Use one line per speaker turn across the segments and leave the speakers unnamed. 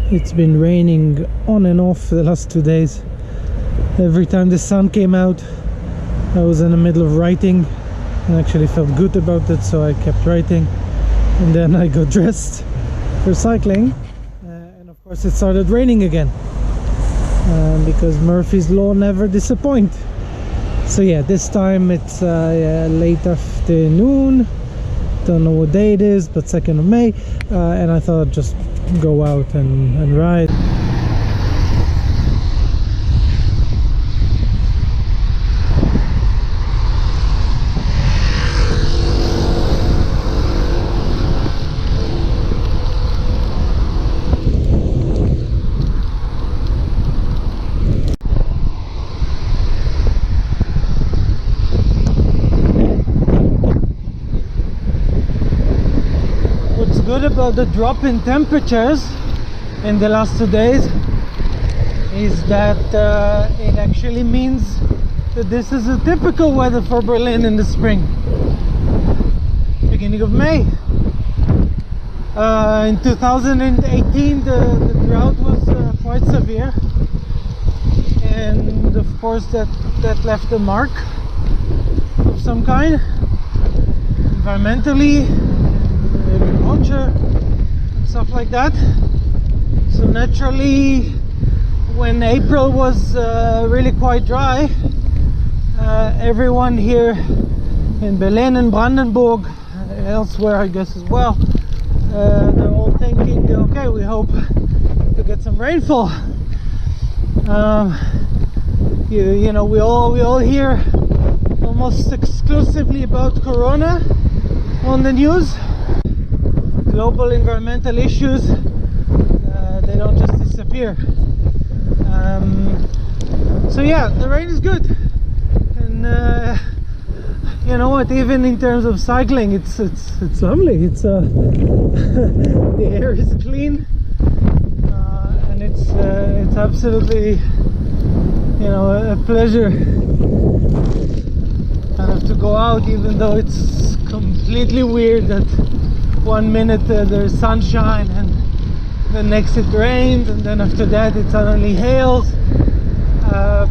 It's been raining on and off the last 2 days. Every time the sun came out, I was in the middle of writing and actually felt good about it, so I kept writing. And then I got dressed for cycling, and of course it started raining again, because Murphy's Law never disappoint. So yeah, this time it's late afternoon, don't know what day it is, but 2nd of May, and I thought I'd just go out and ride. Good about the drop in temperatures in the last 2 days is that it actually means that this is a typical weather for Berlin in the spring, beginning of May. In 2018 the drought was quite severe, and of course that left a mark of some kind environmentally, agriculture and stuff like that. So naturally, when April was really quite dry, everyone here in Berlin and Brandenburg, elsewhere I guess as well, they're all thinking, okay, we hope to get some rainfall. You know, we all hear almost exclusively about Corona on the news. Global environmental issues, they don't just disappear. So yeah, the rain is good, and you know what, even in terms of cycling, it's lovely. It's the air is clean, and it's absolutely, you know, a pleasure kind of to go out, even though it's completely weird that 1 minute there's sunshine and the next it rains, and then after that it suddenly hails.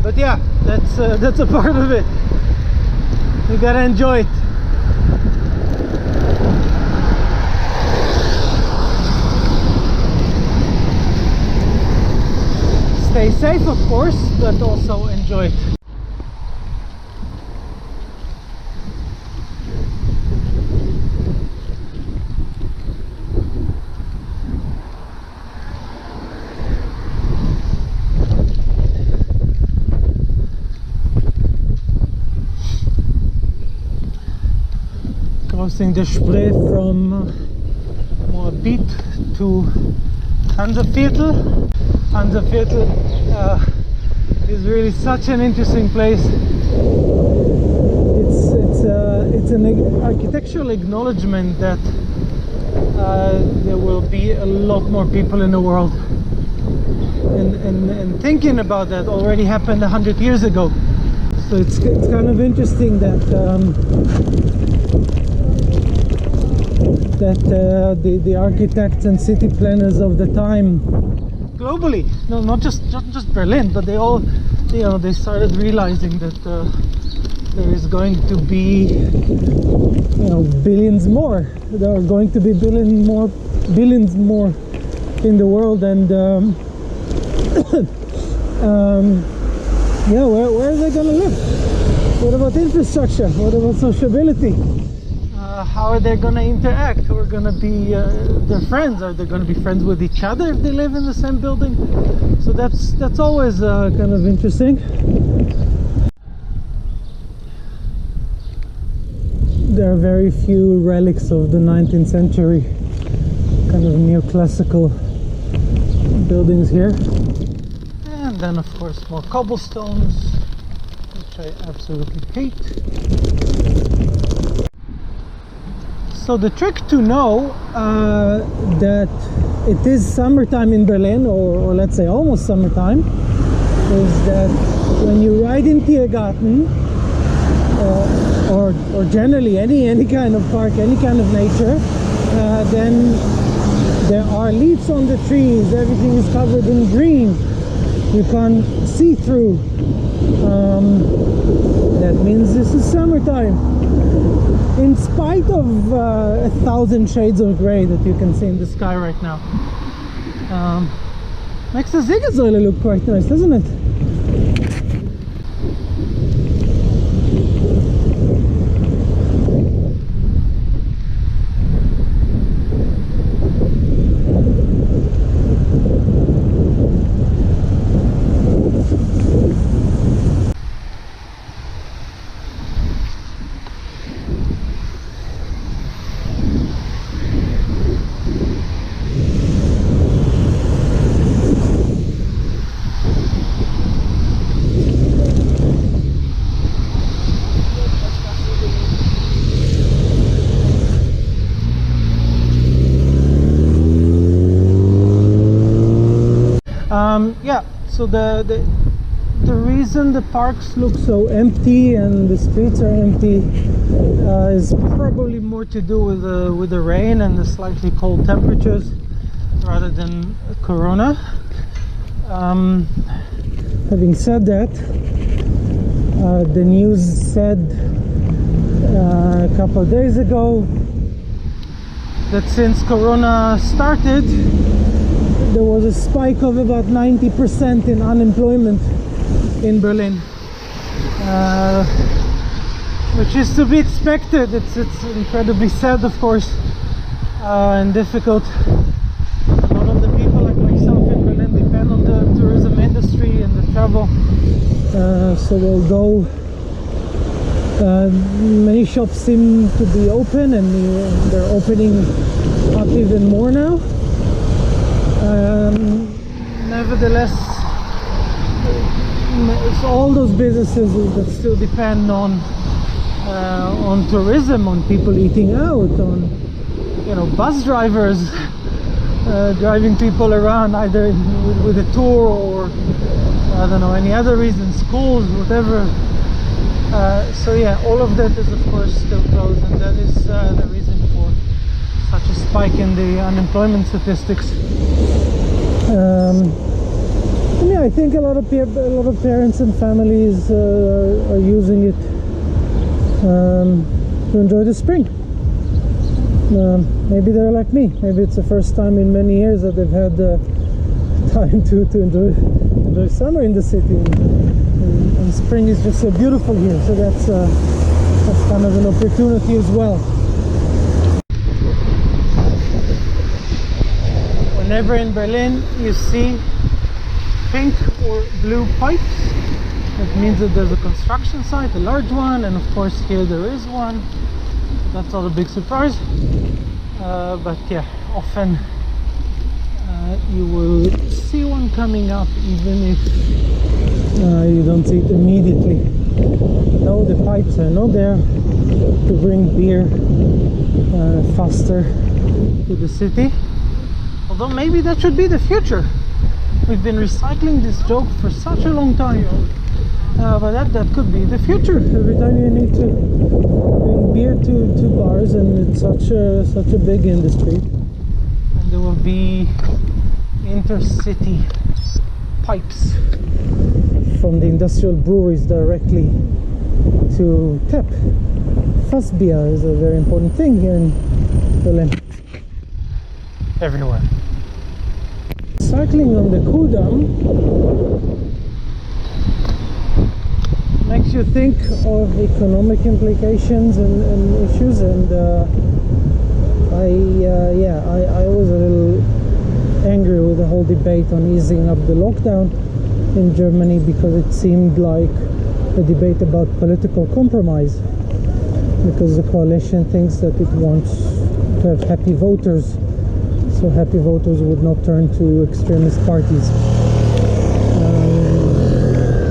But yeah, that's a part of it. You gotta enjoy it. Stay safe, of course, but also enjoy it. Crossing the Spree from Moabit to Hanseviertel. Hanseviertel is really such an interesting place. It's an architectural acknowledgement that there will be a lot more people in the world, and thinking about that already happened 100 years ago. So it's kind of interesting that the architects and city planners of the time, globally, no, not just Berlin, but they all, you know, they started realizing that there is going to be, you know, billions more. There are going to be billions more in the world, and yeah, where are they going to live? What about infrastructure? What about sociability? How are they going to interact? Who are going to be their friends? Are they going to be friends with each other if they live in the same building? So that's always kind of interesting. There are very few relics of the 19th century, kind of neoclassical buildings here. And then of course more cobblestones, which I absolutely hate. So the trick to know that it is summertime in Berlin, or let's say almost summertime, is that when you ride in Tiergarten, or generally any kind of park, any kind of nature, then There are leaves on the trees, everything is covered in green. You can't see through. That means this is summertime. In spite of 1,000 shades of gray that you can see in the sky right now. Makes the Siegessäule look quite nice, doesn't it? Yeah, so the reason the parks look so empty and the streets are empty is probably more to do with the rain and the slightly cold temperatures rather than Corona. Having said that, the news said a couple of days ago that since Corona started, there was a spike of about 90% in unemployment in Berlin, which is to be expected. It's incredibly sad, of course, and difficult. A lot of the people like myself in Berlin depend on the tourism industry and the travel. So although many shops seem to be open and they're opening up even more now, nevertheless, it's all those businesses that still depend on tourism, on people eating out, on bus drivers driving people around either with a tour or I don't know, any other reason, schools, whatever. So yeah, all of that is of course still closed, and that is the reason for such a spike in the unemployment statistics. And yeah, I think a lot of parents and families are using it to enjoy the spring. Maybe they're like me. Maybe it's the first time in many years that they've had time to enjoy summer in the city. And spring is just so beautiful here. So that's kind of an opportunity as well. Whenever in Berlin you see pink or blue pipes, it means that there's a construction site, a large one, and of course here there is one. That's not a big surprise, but yeah, often you will see one coming up even if you don't see it immediately. No, the pipes are not there to bring beer faster to the city. Although maybe that should be the future. We've been recycling this joke for such a long time, but that could be the future. Every time you need to bring beer to bars, and it's such a big industry, and there will be intercity pipes from the industrial breweries directly to tap. Fassbier is a very important thing here in Berlin. Everywhere. Cycling on the Kudamm makes you think of economic implications and issues, and I was a little angry with the whole debate on easing up the lockdown in Germany, because it seemed like a debate about political compromise, because the coalition thinks that it wants to have happy voters, so happy voters would not turn to extremist parties.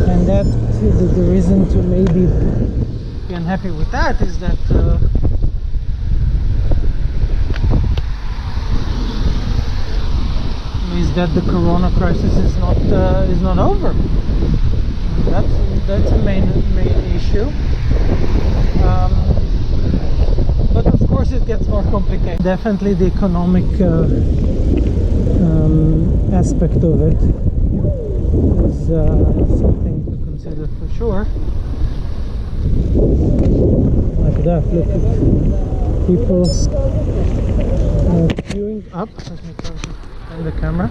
And that the reason to maybe be unhappy with that is that the Corona crisis is not over. That's a main issue. But of course, course it gets more complicated. Definitely the economic aspect of it is something to consider for sure. Like that, look at people queuing up. Let me turn the camera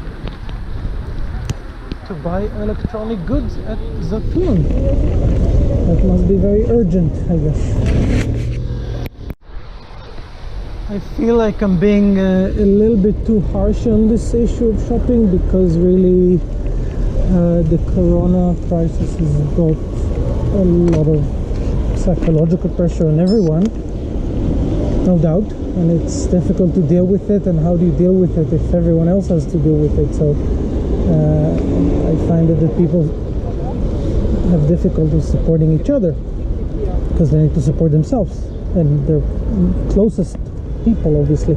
to buy electronic goods at Saturn. That must be very urgent, I guess. I feel like I'm being a little bit too harsh on this issue of shopping, because really the corona crisis has brought a lot of psychological pressure on everyone, no doubt, and it's difficult to deal with it. And how do you deal with it if everyone else has to deal with it? So I find that people have difficulty supporting each other because they need to support themselves and their closest people, obviously.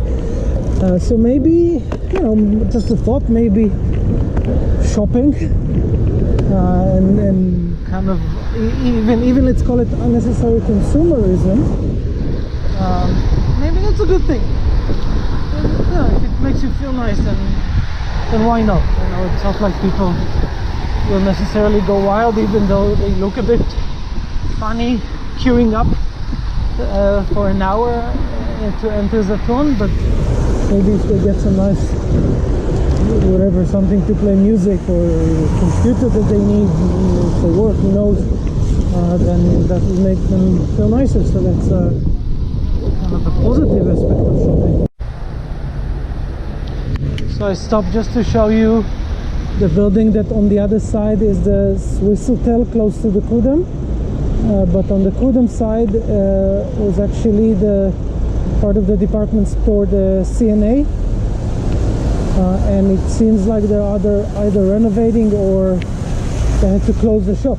So maybe, you know, just a thought, maybe shopping and kind of even let's call it unnecessary consumerism. Maybe that's a good thing. And, yeah, if it makes you feel nice, then why not? You know, it's not like people will necessarily go wild, even though they look a bit funny queuing up for an hour to enter Saturn. But maybe if they get some nice whatever, something to play music or computer that they need for work, who knows, then that will make them feel nicer. So that's kind of a positive aspect of shopping. So I stopped just to show you the building that on the other side is the Swiss Hotel close to the Kudam, but on the Kudam side was actually the part of the department store, the CNA, and it seems like they're either renovating or they had to close the shop.